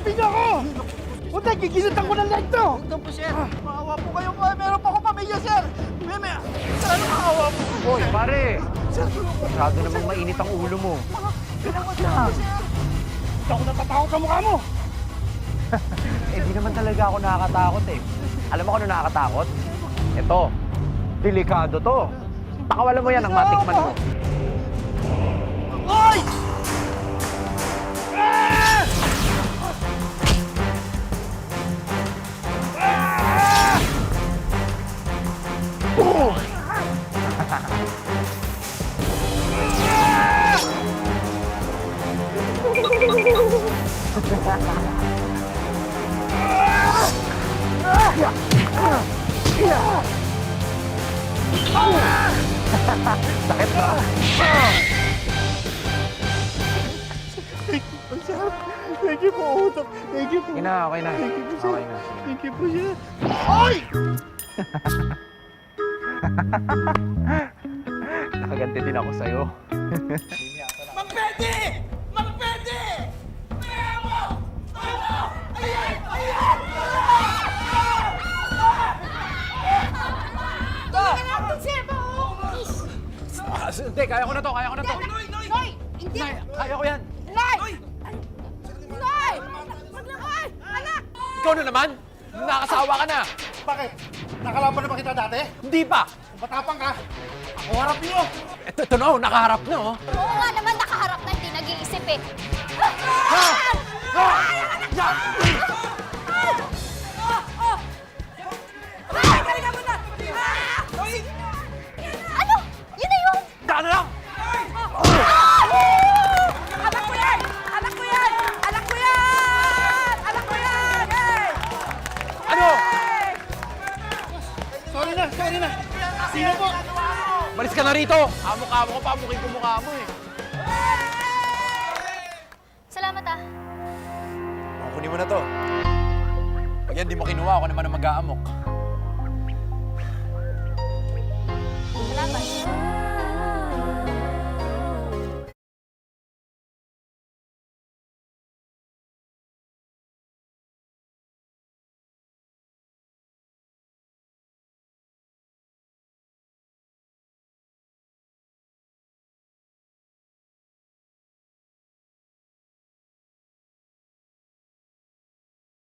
Hanapin niyo ako! Puta, giginutan ko ng light to! Huwag po, sir. Maawa po kayo. Meron pa akong pamilya, sir. Sir, ano maawa po? Hoy, pare! Sir, tulungan po. Masyado namang mainit ang ulo mo. Tulungan po, sir. Hindi ako natatakot sa mukha mo! Eh, di naman talaga ako nakakatakot eh. Alam mo kung ano nakakatakot? Ito, delikado to. Pakawalan mo yan ang matikman mo. Hoy! Ah! Ah! Boom! Sakit ba? Sir, thank you po, utang. Thank you po. Okay na, okay na. Thank you po, sir. Okay na. Thank you po, sir. Hoy! Nakaganti din ako sa'yo. Mang Pwede! Mang Pwede! Kaya mo! Ano? Ayan! Ayan! Hindi, kaya ko na to, kaya ko na to. Noy! Hindi! Nay, kaya ko yan. Noy! Noy! Maglakay! Anak! Ikaw na naman? Nakasawa ka na. Bakit? Nakalaban na ba kita dati? Hindi pa. Kung matapang ka, ako harap niyo. Ito na, nakaharap na oh. Oo nga naman, nakaharap na hindi nag-iisip eh. Ano? Yun na yun! Daan na lang! Anak ko yan! Anak ko yan! Anak ko yan! Anak ko yan! Ano? Sorry na. Sino po? Malis ka na rito! Amo-kamo ko, pamukin ko mukha mo eh. Salamat ah. Kunin mo na to. Pag yan di mo kinuha, ako naman ang mag-aamok.